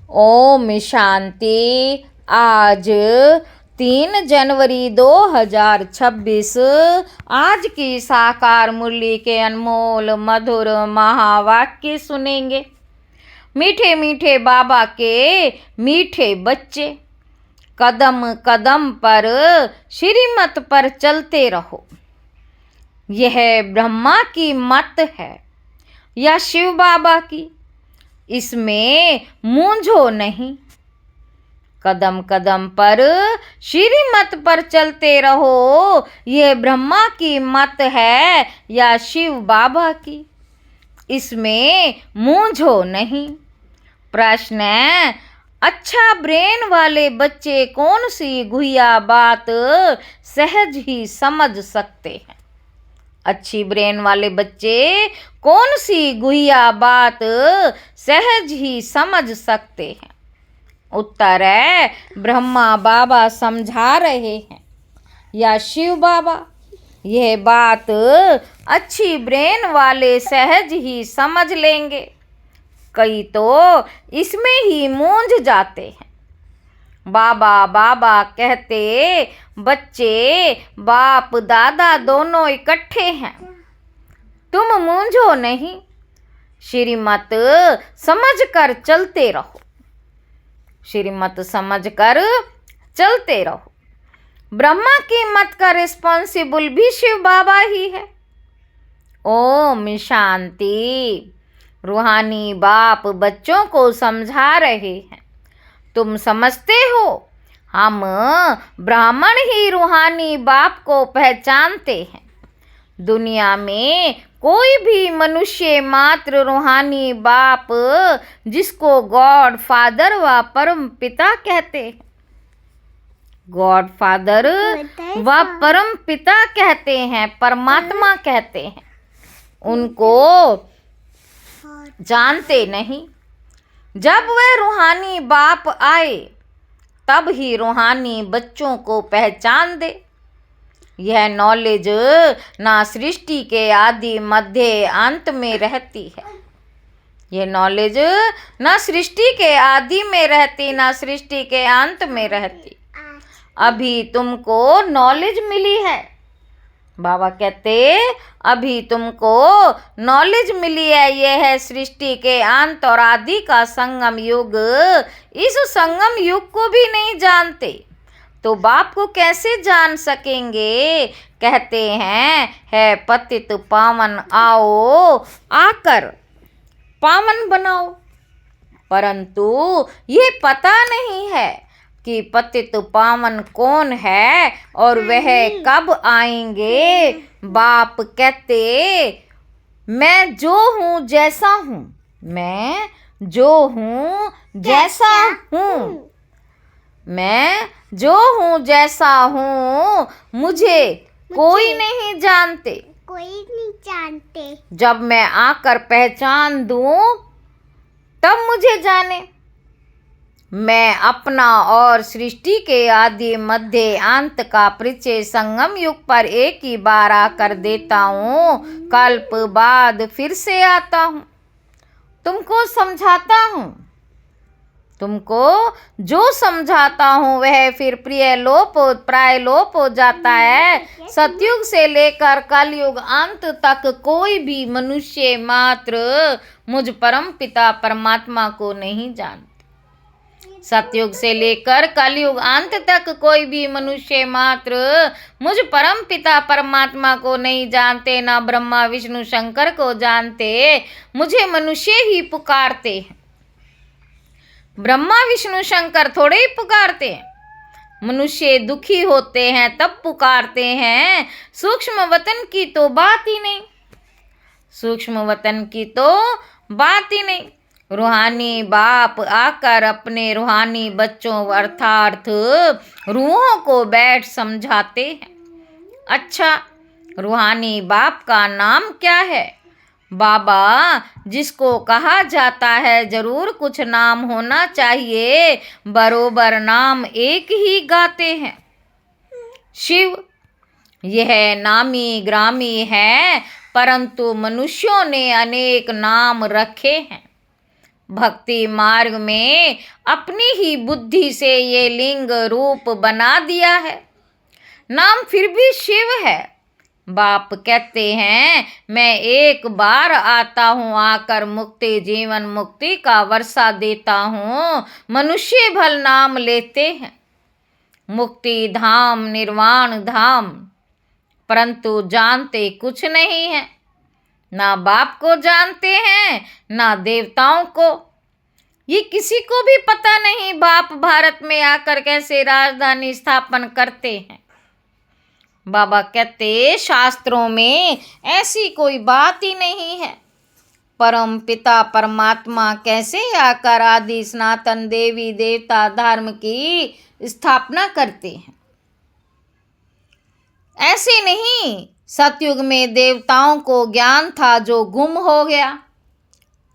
ओम शांति। आज 3 जनवरी 2026 आज की साकार मुरली के अनमोल मधुर महावाक्य सुनेंगे। मीठे मीठे बाबा के मीठे बच्चे, कदम कदम पर श्रीमत पर चलते रहो। यह ब्रह्मा की मत है या शिव बाबा की, इसमें मूंझो नहीं। कदम कदम पर श्रीमत पर चलते रहो। यह ब्रह्मा की मत है या शिव बाबा की, इसमें मूंझो नहीं। प्रश्न है, अच्छा ब्रेन वाले बच्चे कौन सी गुहिया बात सहज ही समझ सकते हैं? अच्छी ब्रेन वाले बच्चे कौन सी गुहिया बात सहज ही समझ सकते हैं? उत्तर है, ब्रह्मा बाबा समझा रहे हैं या शिव बाबा। यह बात अच्छी ब्रेन वाले सहज ही समझ लेंगे, कई तो इसमें ही मूंझ जाते हैं। बाबा बाबा कहते बच्चे बाप दादा दोनों इकट्ठे हैं, तुम मूंझो नहीं। श्रीमत समझ कर चलते रहो। श्रीमत समझ कर चलते रहो। ब्रह्मा की मत का रिस्पॉन्सिबल भी शिव बाबा ही है। ओम शांति। रूहानी बाप बच्चों को समझा रहे हैं, तुम समझते हो हम ब्राह्मण ही रूहानी बाप को पहचानते हैं। दुनिया में कोई भी मनुष्य मात्र रूहानी बाप, जिसको गॉड फादर व परम पिता कहते हैं, गॉड फादर व परम पिता कहते हैं, परमात्मा कहते हैं, उनको जानते नहीं। जब वह रूहानी बाप आए तब ही रूहानी बच्चों को पहचान दे। यह नॉलेज ना सृष्टि के आदि मध्य अंत में रहती है। यह नॉलेज ना सृष्टि के आदि में रहती, ना सृष्टि के अंत में रहती। अभी तुमको नॉलेज मिली है। बाबा कहते अभी तुमको नॉलेज मिली है। यह है सृष्टि के अंत और आदि का संगम युग। इस संगम युग को भी नहीं जानते तो बाप को कैसे जान सकेंगे? कहते हैं, है पतित पावन आओ, आकर पावन बनाओ। परंतु ये पता नहीं है कि पतित पावन कौन है और वह कब आएंगे। बाप कहते मैं जो हूँ जैसा हूँ, मैं जो हूँ जैसा हूँ, मैं जो हूँ जैसा हूँ, मुझे कोई नहीं जानते। कोई नहीं जानते। जब मैं आकर पहचान दूँ तब मुझे जाने। मैं अपना और सृष्टि के आदि मध्य अंत का परिचय संगम युग पर एक ही बार आकर देता हूँ, कल्प बाद फिर से आता हूँ, तुमको समझाता हूँ। तुमको जो समझाता हूँ वह फिर प्राय लोप हो जाता है। सतयुग से लेकर कलयुग अंत तक कोई भी मनुष्य मात्र मुझ परम पिता परमात्मा को नहीं जानता। सतयुग से लेकर कलयुग अंत तक कोई भी मनुष्य मात्र मुझ परम पिता परमात्मा को नहीं जानते, ना ब्रह्मा विष्णु शंकर को जानते। मुझे मनुष्य ही पुकारते हैं, ब्रह्मा विष्णु शंकर थोड़े ही पुकारते हैं। मनुष्य दुखी होते हैं तब पुकारते हैं। सूक्ष्म वतन की तो बात ही नहीं, सूक्ष्म वतन की तो बात ही नहीं। रूहानी बाप आकर अपने रूहानी बच्चों अर्थात रूहों को बैठ समझाते हैं। अच्छा, रूहानी बाप का नाम क्या है? बाबा जिसको कहा जाता है जरूर कुछ नाम होना चाहिए, बरोबर नाम एक ही गाते हैं, शिव। यह नामी ग्रामी है, परंतु मनुष्यों ने अनेक नाम रखे हैं। भक्ति मार्ग में अपनी ही बुद्धि से ये लिंग रूप बना दिया है। नाम फिर भी शिव है। बाप कहते हैं मैं एक बार आता हूँ, आकर मुक्ति जीवन मुक्ति का वर्षा देता हूँ। मनुष्य भल नाम लेते हैं मुक्ति धाम निर्वाण धाम, परंतु जानते कुछ नहीं है। ना बाप को जानते हैं ना देवताओं को। ये किसी को भी पता नहीं बाप भारत में आकर कैसे राजधानी स्थापन करते हैं। बाबा कहते शास्त्रों में ऐसी कोई बात ही नहीं है। परम पिता परमात्मा कैसे आकर आदि सनातन देवी देवता धर्म की स्थापना करते हैं। ऐसे नहीं, सतयुग में देवताओं को ज्ञान था जो गुम हो गया।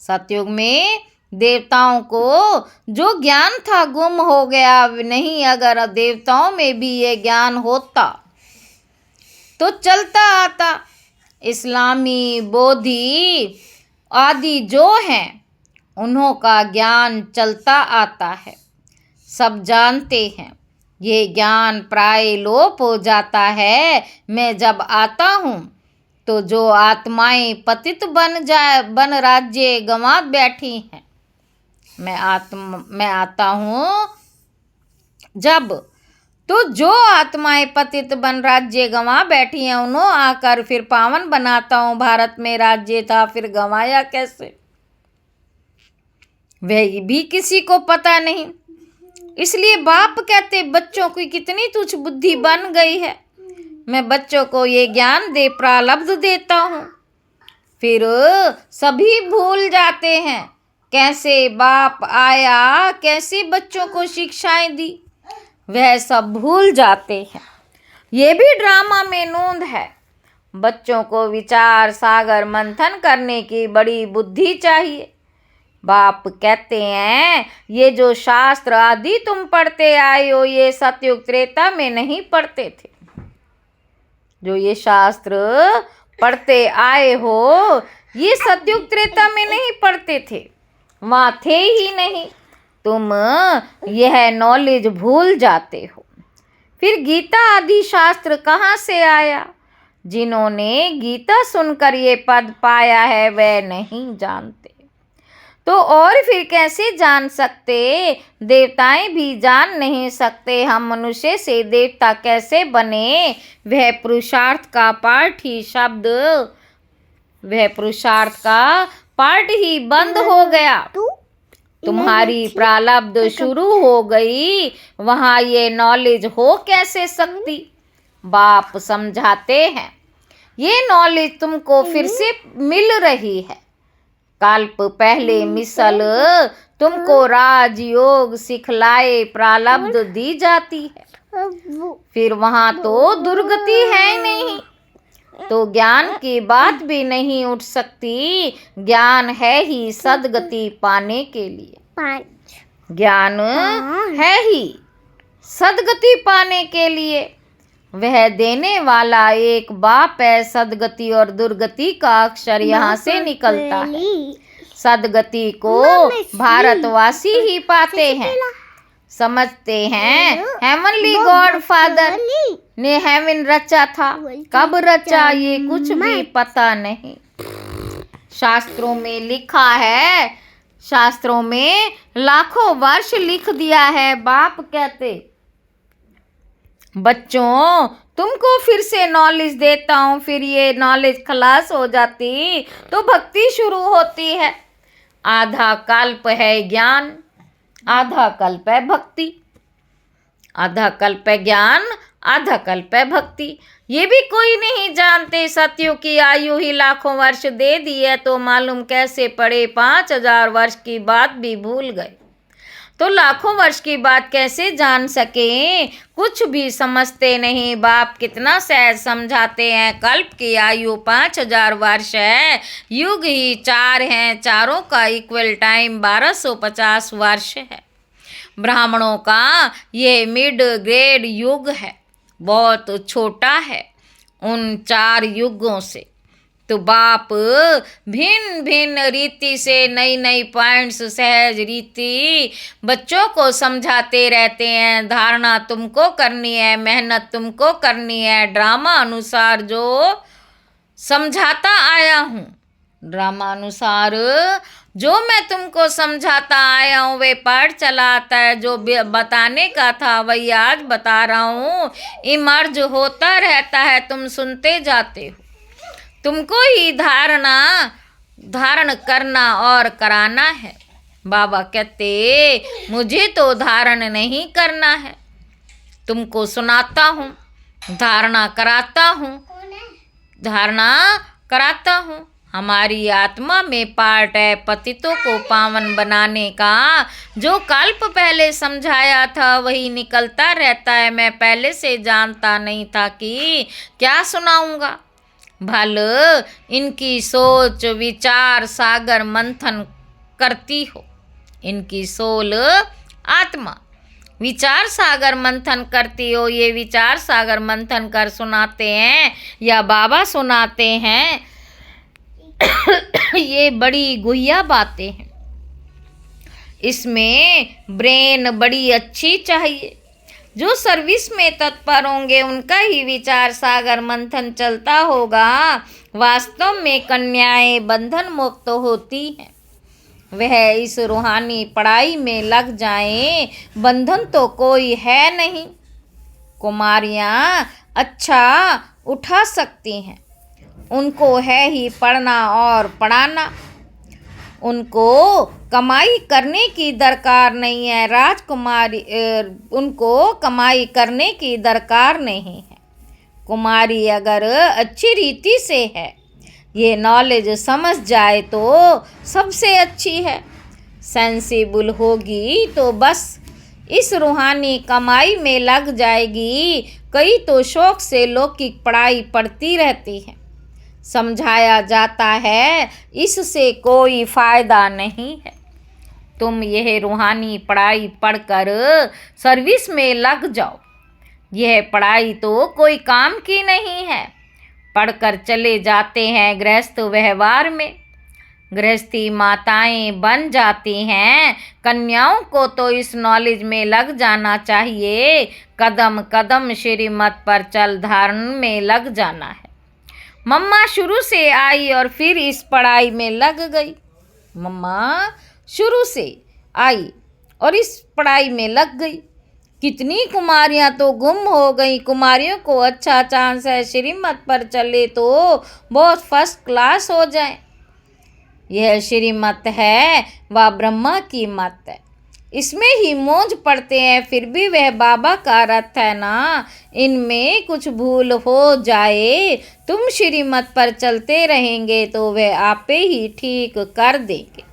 सतयुग में देवताओं को जो ज्ञान था गुम हो गया। नहीं, अगर देवताओं में भी ये ज्ञान होता तो चलता आता। इस्लामी बोधि आदि जो हैं उन्हों का ज्ञान चलता आता है। सब जानते हैं ये ज्ञान प्राय लोप हो जाता है। मैं जब आता हूँ तो जो आत्माएं पतित बन राज्य गंवा बैठी हैं, मैं आता हूँ जब, तो जो आत्माएं पतित बन राज्य गंवा बैठी हैं उन्हों आकर फिर पावन बनाता हूँ। भारत में राज्य था फिर गंवाया कैसे, वह भी किसी को पता नहीं। इसलिए बाप कहते बच्चों की कितनी तुच्छ बुद्धि बन गई है। मैं बच्चों को ये ज्ञान दे प्रारब्ध देता हूँ, फिर सभी भूल जाते हैं कैसे बाप आया, कैसे बच्चों को शिक्षाएं दी, वह सब भूल जाते हैं। ये भी ड्रामा में नोंद है। बच्चों को विचार सागर मंथन करने की बड़ी बुद्धि चाहिए। बाप कहते हैं ये जो शास्त्र आदि तुम पढ़ते आए हो ये सतयुग त्रेता में नहीं पढ़ते थे। जो ये शास्त्र पढ़ते आए हो ये सतयुग त्रेता में नहीं पढ़ते थे, वहाँ थे ही नहीं। तुम यह नॉलेज भूल जाते हो। फिर गीता आदि शास्त्र कहाँ से आया? जिन्होंने गीता सुनकर ये पद पाया है वह नहीं जानते, तो और फिर कैसे जान सकते? देवताएं भी जान नहीं सकते हम मनुष्य से देवता कैसे बने। वह पुरुषार्थ का पाठ ही शब्द, वह पुरुषार्थ का पाठ ही बंद हो गया। तुम्हारी प्रारब्ध शुरू हो गई, वहाँ ये नॉलेज हो कैसे सकती? बाप समझाते हैं ये नॉलेज तुमको फिर से मिल रही है। कल्प पहले मिसल तुमको राजयोग सिखलाए प्रारब्ध दी जाती है, फिर वहाँ तो दुर्गति है नहीं, तो ज्ञान की बात भी नहीं उठ सकती। ज्ञान है ही सद्गति पाने के लिए, ज्ञान है ही सद्गति पाने के लिए। वह देने वाला एक बाप है। सद्गति और दुर्गति का अक्षर यहाँ से निकलता है। सद्गति को भारतवासी ही पाते हैं, समझते हैं हेवनली गॉड फादर ने हेवन रचा था। कब रचा ये कुछ भी पता नहीं। शास्त्रों में लिखा है, शास्त्रों में लाखों वर्ष लिख दिया है। बाप कहते बच्चों तुमको फिर से नॉलेज देता हूँ, फिर ये नॉलेज खलास हो जाती तो भक्ति शुरू होती है। आधा कल्प है ज्ञान, आधा कल्प है भक्ति। आधा कल्प है ज्ञान, आधा कल्प है भक्ति। ये भी कोई नहीं जानते। सतयुग की आयु ही लाखों वर्ष दे दी है तो मालूम कैसे पड़े 5000 वर्ष की बात भी भूल गए, तो लाखों वर्ष की बात कैसे जान सके? कुछ भी समझते नहीं। बाप कितना सहज समझाते हैं। कल्प की आयु 5000 वर्ष है, युग ही 4 हैं, चारों का इक्वल टाइम 1250 वर्ष है। ब्राह्मणों का ये मिड ग्रेड युग है, बहुत छोटा है उन 4 युगों से। तो बाप भिन्न भिन्न रीति से नई नई पॉइंट्स सहज रीति बच्चों को समझाते रहते हैं। धारणा तुमको करनी है, मेहनत तुमको करनी है। ड्रामा अनुसार जो समझाता आया हूँ, ड्रामा अनुसार जो मैं तुमको समझाता आया हूँ वे पाठ चला आता है। जो बताने का था वही आज बता रहा हूँ। इमर्ज होता रहता है, तुम सुनते जाते हो। तुमको ही धारण करना और कराना है। बाबा कहते मुझे तो धारण नहीं करना है, तुमको सुनाता हूँ, धारणा कराता हूँ, धारणा कराता हूँ। हमारी आत्मा में पार्ट है पतितों को पावन बनाने का। जो कल्प पहले समझाया था वही निकलता रहता है। मैं पहले से जानता नहीं था कि क्या सुनाऊंगा। भल इनकी सोच विचार सागर मंथन करती हो। इनकी सोल आत्मा विचार सागर मंथन करती हो। ये विचार सागर मंथन कर सुनाते हैं या बाबा सुनाते हैं। ये बड़ी गुहिया बातें हैं। इसमें ब्रेन बड़ी अच्छी चाहिए। जो सर्विस में तत्पर होंगे उनका ही विचार सागर मंथन चलता होगा। वास्तव में कन्याएं बंधन मुक्त होती हैं। वह इस रूहानी पढ़ाई में लग जाएं, बंधन तो कोई है नहीं। कुमारियां अच्छा उठा सकती हैं, उनको है ही पढ़ना और पढ़ाना। उनको कमाई करने की दरकार नहीं है। राजकुमारी उनको कमाई करने की दरकार नहीं है। कुमारी अगर अच्छी रीति से है, ये नॉलेज समझ जाए तो सबसे अच्छी है। सेंसिबल होगी तो बस इस रूहानी कमाई में लग जाएगी। कई तो शौक से लौकिक पढ़ाई पढ़ती रहती है। समझाया जाता है इससे कोई फ़ायदा नहीं है। तुम यह रूहानी पढ़ाई पढ़कर सर्विस में लग जाओ। यह पढ़ाई तो कोई काम की नहीं है। पढ़कर चले जाते हैं गृहस्थ व्यवहार में। गृहस्थी माताएं बन जाती हैं। कन्याओं को तो इस नॉलेज में लग जाना चाहिए। कदम कदम श्रीमत पर चल धारण में लग जाना है। मम्मा शुरू से आई और फिर इस पढ़ाई में लग गई। मम्मा शुरू से आई और इस पढ़ाई में लग गई। कितनी कुमारियां तो गुम हो गई। कुमारियों को अच्छा चांस है, श्रीमत पर चले तो बहुत फर्स्ट क्लास हो जाए। यह श्रीमत है वह ब्रह्मा की मत है। इसमें ही मौज पड़ते हैं। फिर भी वह बाबा का रथ है ना। इनमें कुछ भूल हो जाए, तुम श्रीमत पर चलते रहेंगे तो वह आपे ही ठीक कर देंगे।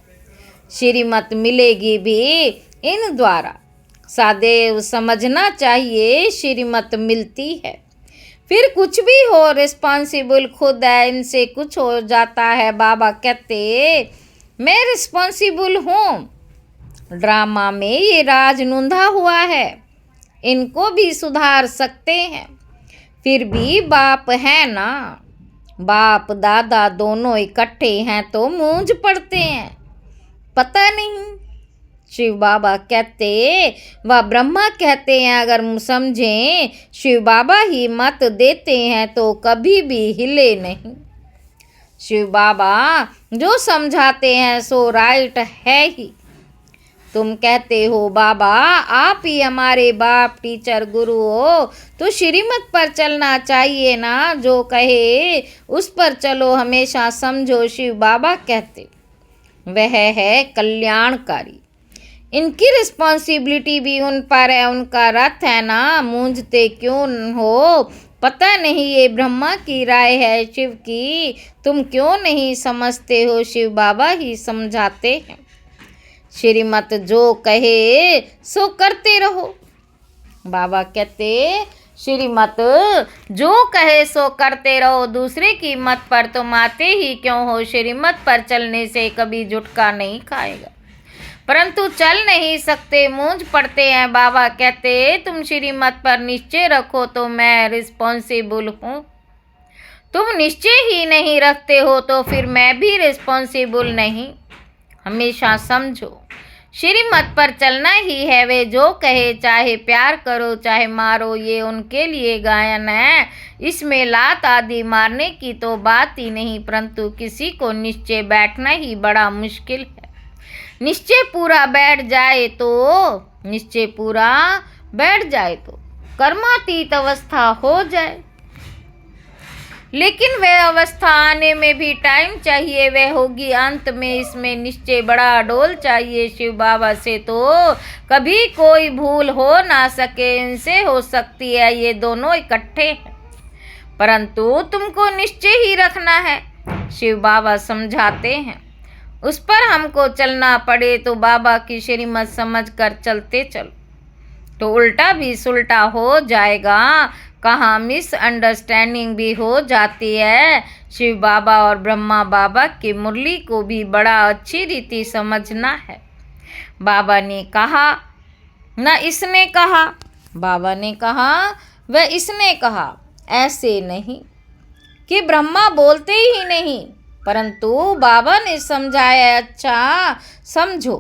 श्रीमत मिलेगी भी इन द्वारा। सदैव समझना चाहिए श्रीमत मिलती है। फिर कुछ भी हो रिस्पॉन्सिबल खुद है। इनसे कुछ हो जाता है बाबा कहते मैं रिस्पॉन्सिबल हूँ। ड्रामा में ये राज नूंधा हुआ है, इनको भी सुधार सकते हैं। फिर भी बाप है ना। बाप दादा दोनों इकट्ठे हैं तो मूंझ पड़ते हैं। पता नहीं शिव बाबा कहते व ब्रह्मा कहते हैं। अगर समझें शिव बाबा ही मत देते हैं तो कभी भी हिले नहीं। शिव बाबा जो समझाते हैं सो राइट है ही। तुम कहते हो बाबा आप ही हमारे बाप टीचर गुरु हो तो श्रीमत पर चलना चाहिए ना। जो कहे उस पर चलो हमेशा समझो। शिव बाबा कहते वह है कल्याणकारी। इनकी रिस्पॉन्सिबिलिटी भी उन पर है। उनका रथ है ना। मूंझते क्यों हो? पता नहीं ये ब्रह्मा की राय है शिव की। तुम क्यों नहीं समझते हो? शिव बाबा ही समझाते हैं। श्रीमत जो कहे सो करते रहो। बाबा कहते श्रीमत जो कहे सो करते रहो। दूसरे की मत पर तुम आते ही क्यों हो? श्रीमत पर चलने से कभी झुटका नहीं खाएगा, परंतु चल नहीं सकते, मूंझ पड़ते हैं। बाबा कहते तुम श्रीमत पर निश्चय रखो तो मैं रिस्पॉन्सिबल हूँ। तुम निश्चय ही नहीं रखते हो तो फिर मैं भी रिस्पॉन्सिबल नहीं। हमेशा समझो, श्रीमत पर चलना ही है। वे जो कहे, चाहे प्यार करो चाहे मारो, ये उनके लिए गायन है। इसमें लात आदि मारने की तो बात ही नहीं, परंतु किसी को निश्चय बैठना ही बड़ा मुश्किल है। निश्चय पूरा बैठ जाए तो कर्मातीत अवस्था हो जाए, लेकिन वह अवस्था आने में भी टाइम चाहिए। वह होगी अंत में। इसमें निश्चय बड़ा डोल चाहिए। शिव बाबा से तो कभी कोई भूल हो ना सके, इनसे हो सकती है। ये दोनों इकट्ठे हैं, परंतु तुमको निश्चय ही रखना है। शिव बाबा समझाते हैं, उस पर हमको चलना पड़े तो बाबा की श्रीमत समझ कर चलते चलो, तो उल्टा भी सुलटा हो जाएगा। कहाँ मिसअंडरस्टैंडिंग भी हो जाती है। शिव बाबा और ब्रह्मा बाबा की मुरली को भी बड़ा अच्छी रीति समझना है। बाबा ने कहा न इसने कहा, बाबा ने कहा वह इसने कहा, ऐसे नहीं कि ब्रह्मा बोलते ही नहीं, परंतु बाबा ने समझाया। अच्छा समझो,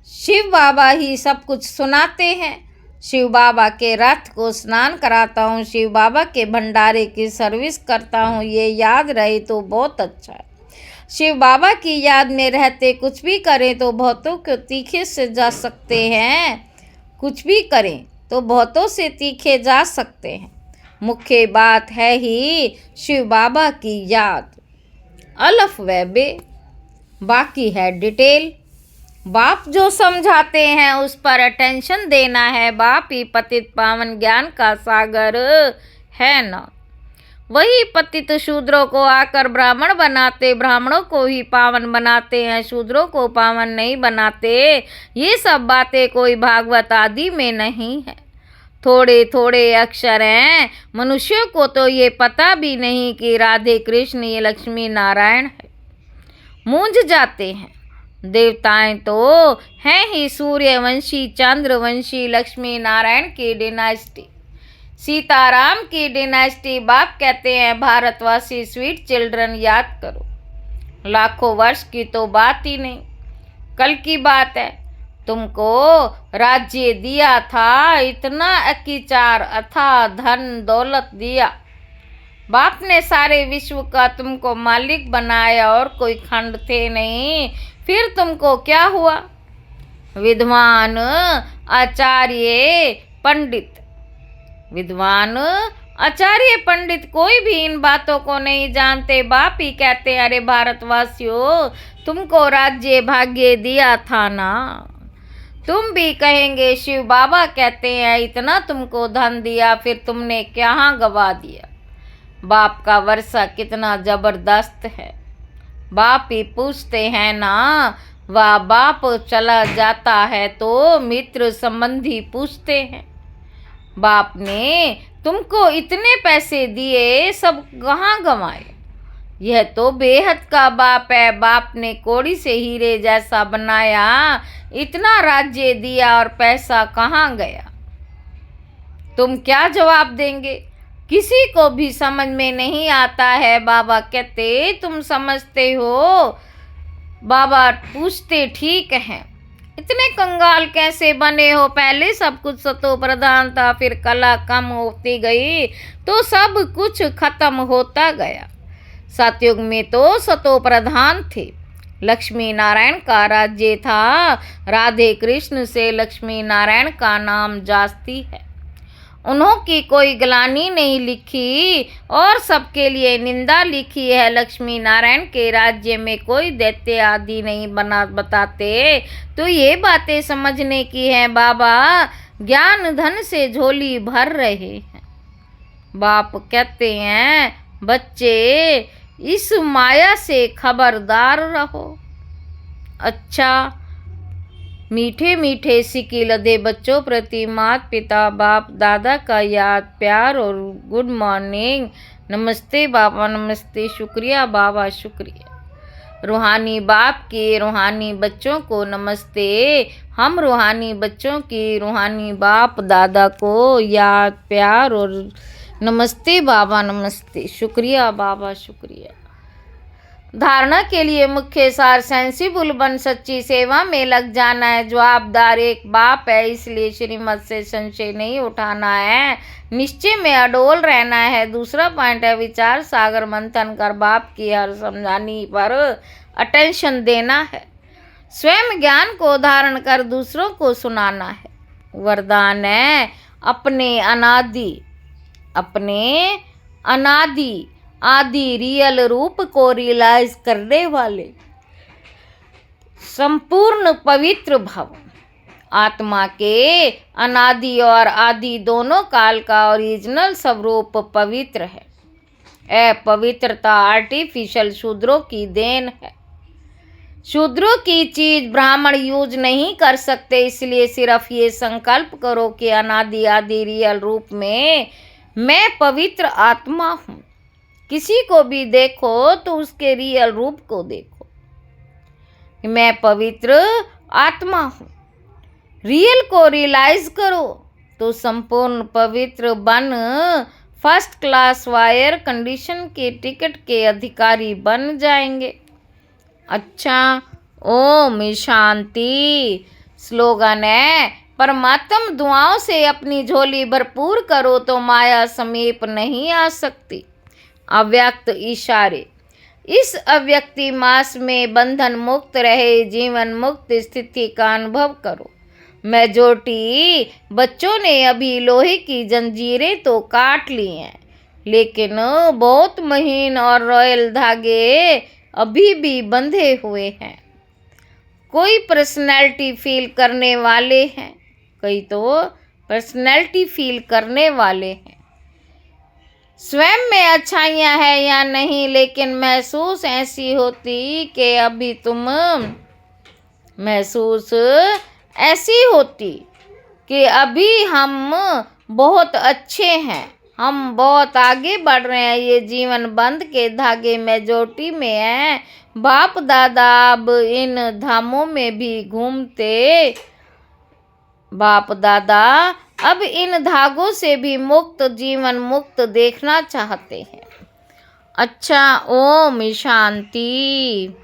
शिव बाबा ही सब कुछ सुनाते हैं। शिव बाबा के रथ को स्नान कराता हूँ, शिव बाबा के भंडारे की सर्विस करता हूँ, ये याद रहे तो बहुत अच्छा है। शिव बाबा की याद में रहते कुछ भी करें तो बहुतों को तीखे से जा सकते हैं। कुछ भी करें तो बहुतों से तीखे जा सकते हैं। मुख्य बात है ही शिव बाबा की याद। अलफ व बे, बाकी है डिटेल। बाप जो समझाते हैं उस पर अटेंशन देना है। बाप ही पतित पावन ज्ञान का सागर है ना। वही पतित शूद्रों को आकर ब्राह्मण बनाते, ब्राह्मणों को ही पावन बनाते हैं, शूद्रों को पावन नहीं बनाते। ये सब बातें कोई भागवत आदि में नहीं है। थोड़े थोड़े अक्षर हैं। मनुष्यों को तो ये पता भी नहीं कि राधे कृष्ण ये लक्ष्मी नारायण है। मूंझ जाते हैं। देवताएं तो हैं ही सूर्यवंशी, चंद्रवंशी, लक्ष्मी नारायण की डिनास्टी, सीताराम की डिनास्टी। बाप कहते हैं भारतवासी स्वीट चिल्ड्रन याद करो। लाखों वर्ष की तो बात ही नहीं, कल की बात है। तुमको राज्य दिया था, इतना अकीचार अथाह धन दौलत दिया। बाप ने सारे विश्व का तुमको मालिक बनाया और कोई खंड थे नहीं। फिर तुमको क्या हुआ? विद्वान आचार्य पंडित, विद्वान आचार्य पंडित कोई भी इन बातों को नहीं जानते। बाप ही कहते अरे भारतवासियों, तुमको राज्य भाग्य दिया था ना। तुम भी कहेंगे शिव बाबा कहते हैं इतना तुमको धन दिया, फिर तुमने कहाँ गवा दिया। बाप का वर्षा कितना जबरदस्त है। बाप ही पूछते हैं ना। वह बाप चला जाता है तो मित्र संबंधी पूछते हैं, बाप ने तुमको इतने पैसे दिए, सब कहाँ गंवाए? यह तो बेहद का बाप है। बाप ने कौड़ी से हीरे जैसा बनाया, इतना राज्य दिया और पैसा कहाँ गया? तुम क्या जवाब देंगे? किसी को भी समझ में नहीं आता है। बाबा कहते तुम समझते हो। बाबा पूछते ठीक है, इतने कंगाल कैसे बने हो? पहले सब कुछ सतो प्रधान था, फिर कला कम होती गई तो सब कुछ खत्म होता गया। सतयुग में तो सतो प्रधान थे, लक्ष्मी नारायण का राज्य था। राधे कृष्ण से लक्ष्मी नारायण का नाम जास्ती है। उन्हों की कोई ग्लानी नहीं लिखी और सबके लिए निंदा लिखी है। लक्ष्मी नारायण के राज्य में कोई दैत्य आदि नहीं बताते। तो ये बातें समझने की हैं। बाबा ज्ञान धन से झोली भर रहे हैं। बाप कहते हैं बच्चे इस माया से खबरदार रहो। अच्छा, मीठे मीठे सिक्के लदे बच्चों प्रति माता पिता बाप दादा का याद प्यार और गुड मॉर्निंग। नमस्ते बाबा, नमस्ते, शुक्रिया बाबा, शुक्रिया। रूहानी बाप के रूहानी बच्चों को नमस्ते। हम रूहानी बच्चों की रूहानी बाप दादा को याद प्यार और नमस्ते बाबा, नमस्ते। शुक्रिया बाबा, शुक्रिया। धारणा के लिए मुख्य सार सेंसिबल बन सच्ची सेवा में लग जाना है। जवाबदार एक बाप है, इसलिए श्रीमत से संशय नहीं उठाना है, निश्चय में अडोल रहना है। दूसरा पॉइंट है विचार सागर मंथन कर बाप की हर समझानी पर अटेंशन देना है। स्वयं ज्ञान को धारण कर दूसरों को सुनाना है। वरदान है अपने अनादि आदि रियल रूप को रियलाइज करने वाले संपूर्ण पवित्र भव। आत्मा के अनादि और आदि दोनों काल का ओरिजिनल स्वरूप पवित्र है। अपवित्रता आर्टिफिशियल शूद्रों की देन है। शूद्रों की चीज ब्राह्मण यूज नहीं कर सकते, इसलिए सिर्फ ये संकल्प करो कि अनादि आदि रियल रूप में मैं पवित्र आत्मा हूँ। किसी को भी देखो तो उसके रियल रूप को देखो। मैं पवित्र आत्मा हूँ। रियल को रियलाइज करो तो संपूर्ण पवित्र बन फर्स्ट क्लास वायर कंडीशन के टिकट के अधिकारी बन जाएंगे। अच्छा, ओम शांति। स्लोगन है परमात्म दुआओं से अपनी झोली भरपूर करो तो माया समीप नहीं आ सकती। अव्यक्त इशारे। इस अव्यक्ति मास में बंधन मुक्त रहे जीवन मुक्त स्थिति का अनुभव करो। मेजॉरिटी बच्चों ने अभी लोहे की जंजीरें तो काट ली हैं, लेकिन बहुत महीन और रॉयल धागे अभी भी बंधे हुए हैं। कोई पर्सनैलिटी फील करने वाले हैं, कई तो पर्सनैलिटी फील करने वाले हैं। स्वयं में अच्छाइयाँ हैं या नहीं, लेकिन महसूस ऐसी होती कि अभी तुम महसूस ऐसी होती कि अभी हम बहुत अच्छे हैं, हम बहुत आगे बढ़ रहे हैं। ये जीवन बंध के धागे मेजॉरिटी में हैं। बाप दादा अब इन धामों में भी घूमते, बाप दादा अब इन धागों से भी मुक्त जीवन मुक्त देखना चाहते हैं। अच्छा, ओम शांति।